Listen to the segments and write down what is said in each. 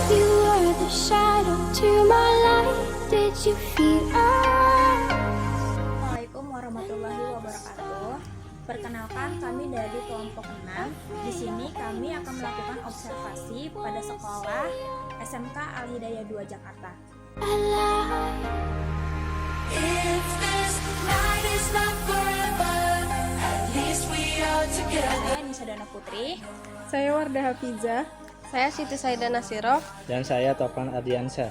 You were the shadow to my light. Did you feel us? Assalamualaikum warahmatullahi wabarakatuh. Perkenalkan, kami dari kelompok 6. Di sini kami akan melakukan observasi pada sekolah SMK Al Hidayah 2 Jakarta. Alive. If this night is not forever, at least we are together. Saya Nisa Dana Putri. Saya Wardah Hafizah. Saya Siti Saida Nasiroh. Dan saya Topan Ardiansyah.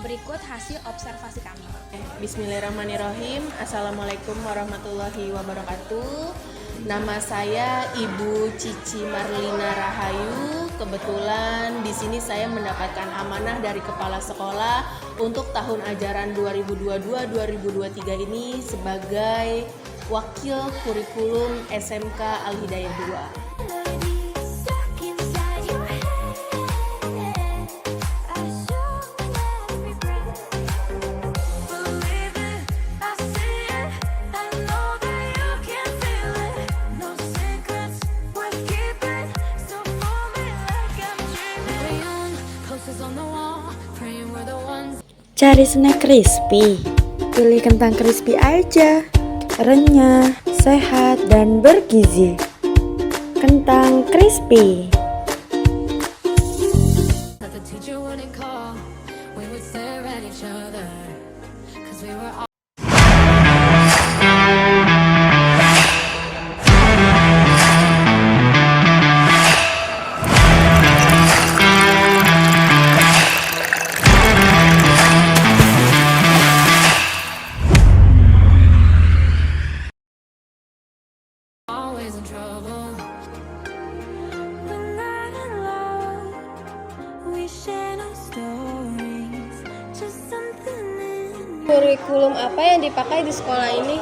Berikut hasil observasi kami. Bismillahirrahmanirrahim. Assalamualaikum warahmatullahi wabarakatuh. Nama saya Ibu Cici Marlina Rahayu. Kebetulan di sini saya mendapatkan amanah dari kepala sekolah untuk tahun ajaran 2022-2023 ini sebagai wakil kurikulum SMK Al Hidayah 2. Stuck inside your head. I show every breath. Believe it, I see it, I know that you can feel it. No secrets worth keeping, so hold me like I'm dreaming. We're young, posters on the wall, praying we're the ones. Cari snack crispy, pilih kentang crispy aja. Renyah, sehat, dan bergizi. Kentang crispy. But the teacher wouldn't call, we would stare at each other, 'cause we were all always in trouble. We're not alone. We share no stories. Just something in Kurikulum apa yang dipakai di sekolah ini?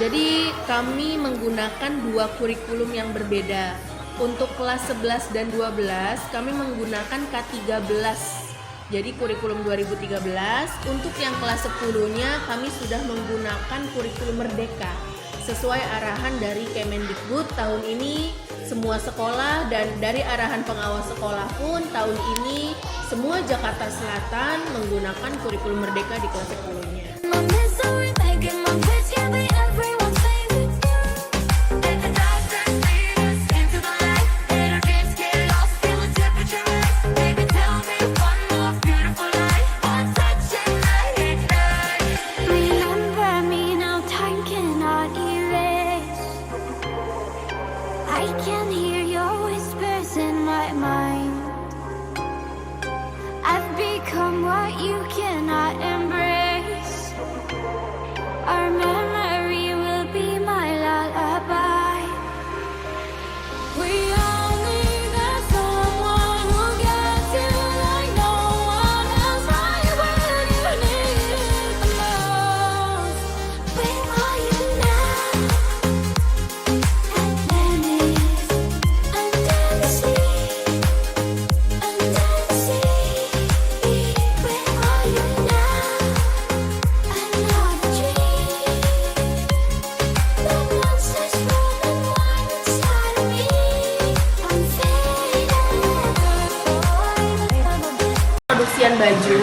Jadi kami menggunakan dua kurikulum yang berbeda. Untuk kelas 11 dan 12 kami menggunakan K13. Jadi kurikulum 2013. Untuk yang kelas 10-nya kami sudah menggunakan kurikulum Merdeka. Sesuai arahan dari Kemendikbud tahun ini semua sekolah, dan dari arahan pengawas sekolah pun tahun ini semua Jakarta Selatan menggunakan kurikulum Merdeka di kelas 10-nya. my misery, making my kids can't be everyone's favorite. And the darkness lead us into the light, and our dreams get lost, feel the temperature rise. Baby, tell me one more beautiful night, one touch and I ignite. Remember me now, time cannot erase. I can hear your whispers in my mind. I've become what you cannot embrace. Our memory will be my lullaby. We all need that someone who gets you like no one else, right when you need it the most. Where are you now? Atlantis, under the sea, under the sea. Where are you now? Another dream. The monsters running wild inside of me. I'm fading. Produksian baju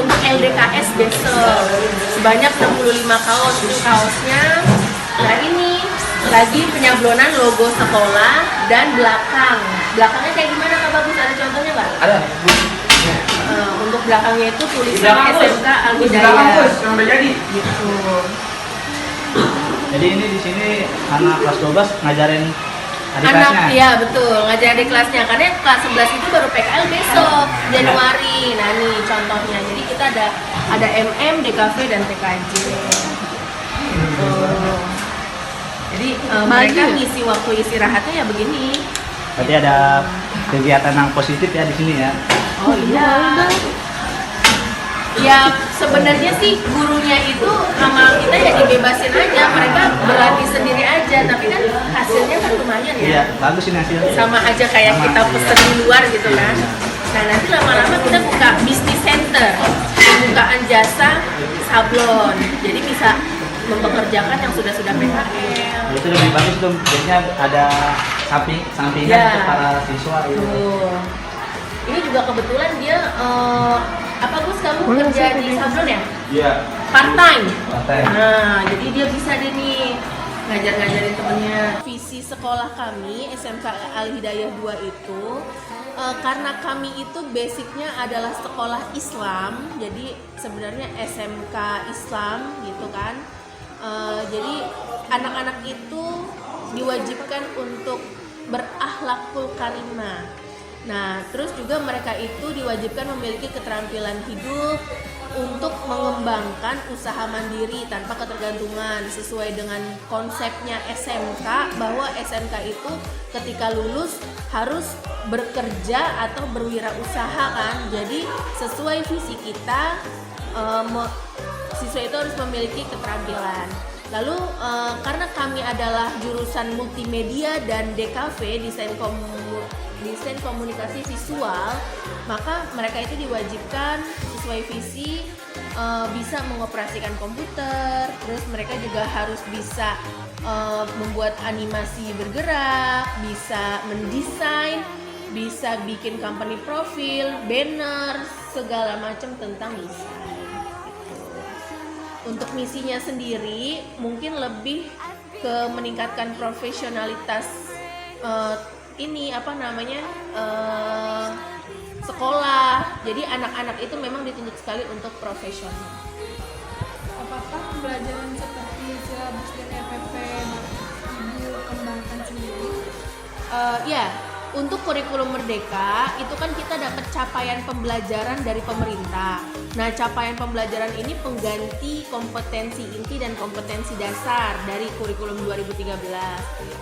untuk LDKS besok sebanyak 65 kaos. Ini kaosnya, nah ini lagi penyablonan logo sekolah dan belakangnya kayak gimana Kak Bagus, ada contohnya nggak? Ada. Untuk belakangnya itu tulisan SMK Al Hidayah gitu. Jadi ini di sini anak kelas 12 ngajarin adik Anak, kelasnya. iya betul, ngajar di kelasnya, karena kelas 11 itu baru PKL besok Januari. Nah nih contohnya, jadi kita ada MM, DKV, dan TKJ. Jadi mereka ngisi waktu istirahatnya ya begini. Berarti ada kegiatan yang positif ya di sini ya. Oh iya. Ya sebenarnya sih gurunya itu sama kita ya dibebasin aja, mereka berlatih sendiri aja, tapi kan hasilnya kan lumayan ya. Iya, bagus ini hasilnya. Sama aja kayak Sama, kita pesen di luar gitu kan. Nah nanti lama-lama kita buka bisnis center, pembukaan jasa sablon, jadi bisa mempekerjakan yang sudah PKL. Itu lebih bagus tuh, biasanya ada sampingan Ya. untuk para siswa gitu. Tuh. Ini juga kebetulan dia apa Gus, kamu kerja di Sablon ya? Iya. Part time. Part-time. Nah, jadi dia bisa deh nih ngajarin temennya. Visi sekolah kami SMK Al Hidayah 2 itu karena kami itu basicnya adalah sekolah Islam, jadi sebenarnya SMK Islam gitu kan. Jadi anak-anak itu diwajibkan untuk berakhlakul karimah. Nah, terus juga mereka itu diwajibkan memiliki keterampilan hidup untuk mengembangkan usaha mandiri tanpa ketergantungan, sesuai dengan konsepnya SMK, bahwa SMK itu ketika lulus harus bekerja atau berwirausaha kan. Jadi sesuai visi kita, siswa itu harus memiliki keterampilan. Lalu karena kami adalah jurusan multimedia dan DKV, desain komunikasi visual, maka mereka itu diwajibkan sesuai visi bisa mengoperasikan komputer, terus mereka juga harus bisa membuat animasi bergerak, bisa mendesain, bisa bikin company profil, banner, segala macam tentang desain. Untuk misinya sendiri mungkin lebih ke meningkatkan profesionalitas sekolah. Jadi anak-anak itu memang dituntut sekali untuk profesional. Apakah pembelajaran seperti silabus dan RPP Ibu kembangkan sendiri? Ya, untuk kurikulum Merdeka itu kan kita dapat capaian pembelajaran dari pemerintah. Nah, capaian pembelajaran ini pengganti kompetensi inti dan kompetensi dasar dari kurikulum 2013.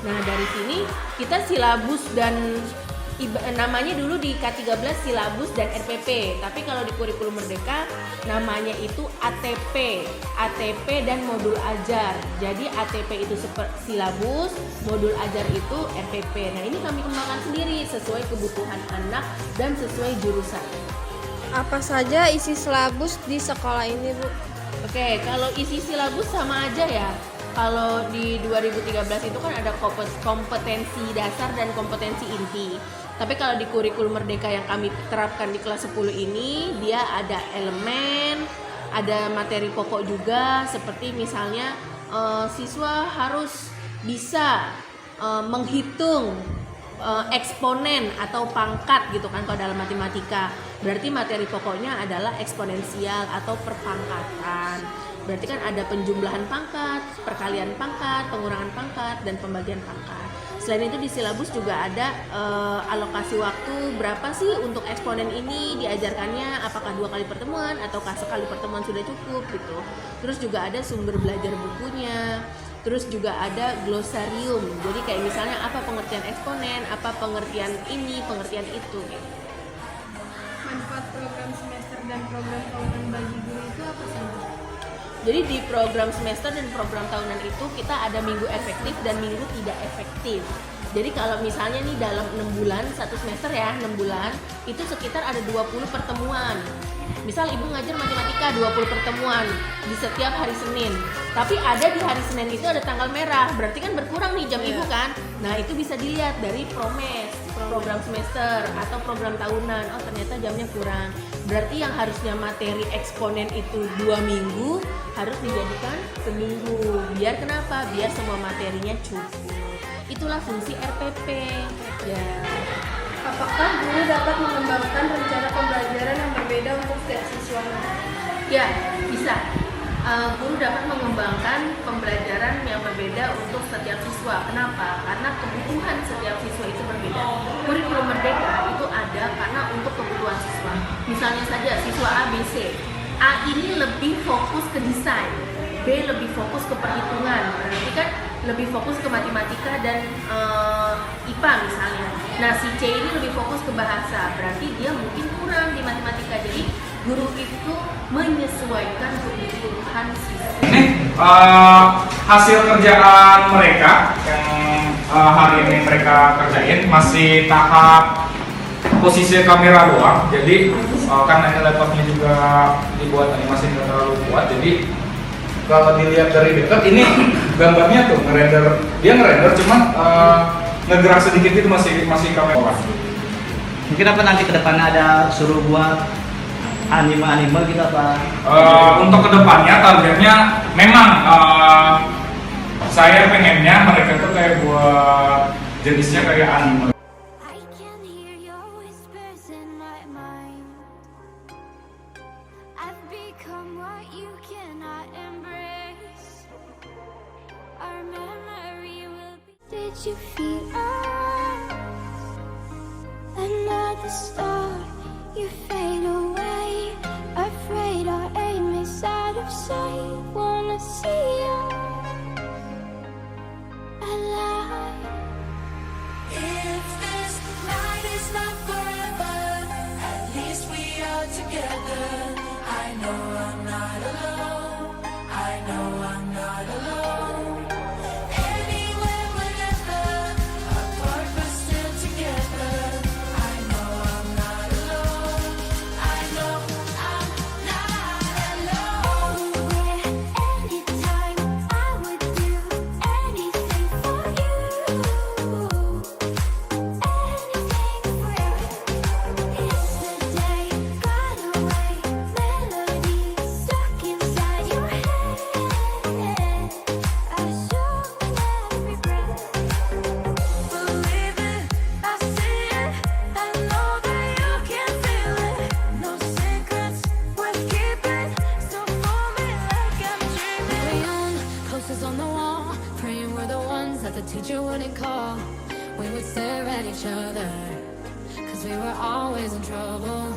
Nah, dari sini kita silabus dan namanya dulu di K13 silabus dan RPP, tapi kalau di kurikulum Merdeka namanya itu ATP dan modul ajar. Jadi ATP itu silabus, modul ajar itu RPP. Nah, ini kami kembangkan sendiri sesuai kebutuhan anak dan sesuai jurusan. Apa saja isi silabus di sekolah ini, Bu? Oke, kalau isi silabus sama aja ya. Kalau di 2013 itu kan ada kompetensi dasar dan kompetensi inti. Tapi kalau di kurikulum Merdeka yang kami terapkan di kelas 10 ini, dia ada elemen, ada materi pokok juga, seperti misalnya siswa harus bisa menghitung eksponen atau pangkat gitu kan kalau dalam matematika. Berarti materi pokoknya adalah eksponensial atau perpangkatan. Berarti kan ada penjumlahan pangkat, perkalian pangkat, pengurangan pangkat, dan pembagian pangkat. Selain itu di silabus juga ada alokasi waktu berapa sih untuk eksponen ini diajarkannya, apakah 2 kali pertemuan ataukah sekali pertemuan sudah cukup gitu. Terus juga ada sumber belajar bukunya. Terus juga ada glosarium. Jadi kayak misalnya apa pengertian eksponen, apa pengertian ini, pengertian itu gitu. Manfaat program semester dan program tahunan bagi guru itu apa saja? Jadi di program semester dan program tahunan itu kita ada minggu efektif dan minggu tidak efektif. Jadi kalau misalnya nih dalam 6 bulan, 1 semester ya 6 bulan, itu sekitar ada 20 pertemuan. Misal ibu ngajar matematika 20 pertemuan di setiap hari Senin. Tapi ada di hari Senin itu ada tanggal merah, berarti kan berkurang nih jam ibu kan. Nah itu bisa dilihat dari program semester atau program tahunan. Oh ternyata jamnya kurang. Berarti yang harusnya materi eksponen itu 2 minggu harus dijadikan seminggu. Biar kenapa? Biar semua materinya cukup. Itulah fungsi RPP. Ya. Apakah guru dapat mengembangkan rencana pembelajaran yang berbeda untuk setiap siswa? Ya, bisa. Guru dapat mengembangkan pembelajaran yang berbeda untuk setiap siswa. Kenapa? Karena kebutuhan setiap siswa itu berbeda. Kurikulum Merdeka itu ada karena untuk kebutuhan siswa. Misalnya saja siswa A, B, C. A ini lebih fokus ke desain, B lebih fokus ke perhitungan. Berarti kan lebih fokus ke matematika dan IPA misalnya. Nah si C ini lebih fokus ke bahasa, berarti dia mungkin kurang di matematika. Jadi guru itu menyesuaikan kebutuhan siswa. Ini hasil kerjaan mereka yang hari ini mereka kerjain masih tahap posisi kamera doang. Jadi karena ini laptopnya juga dibuat animasi nggak terlalu kuat, jadi kalau dilihat dari dekat ini gambarnya tuh ngerender cuman ngegerak sedikit itu masih kamera. Mungkin apa nanti ke depannya ada suruh buat anime gitu apa? Untuk kedepannya targetnya memang saya pengennya mereka tuh kayak buat jenisnya kayak anime. I can hear your whispers in my mind. I've become what you cannot embrace. Our memory will be. Did you feel us? Another star, you fade away. Afraid our aim is out of sight. Wanna see you alive. If this night is not forever, at least we are together. I know I'm not alone. I know I'm not alone. Anywhere, whenever, apart but still together. I know I'm not alone. I know I'm not alone. Anytime I would do anything for you. Anything for you. It's the day got away. Melody stuck inside your head. I show in every breath. Believe it, I see it. I know that you can feel it. No secrets worth keeping. So hold me like I'm dreaming. Young, posters on the wall, praying we're the ones that the teacher wouldn't call. We would stare at each other, cause we were always in trouble.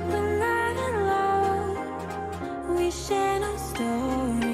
We're not alone. We share no story.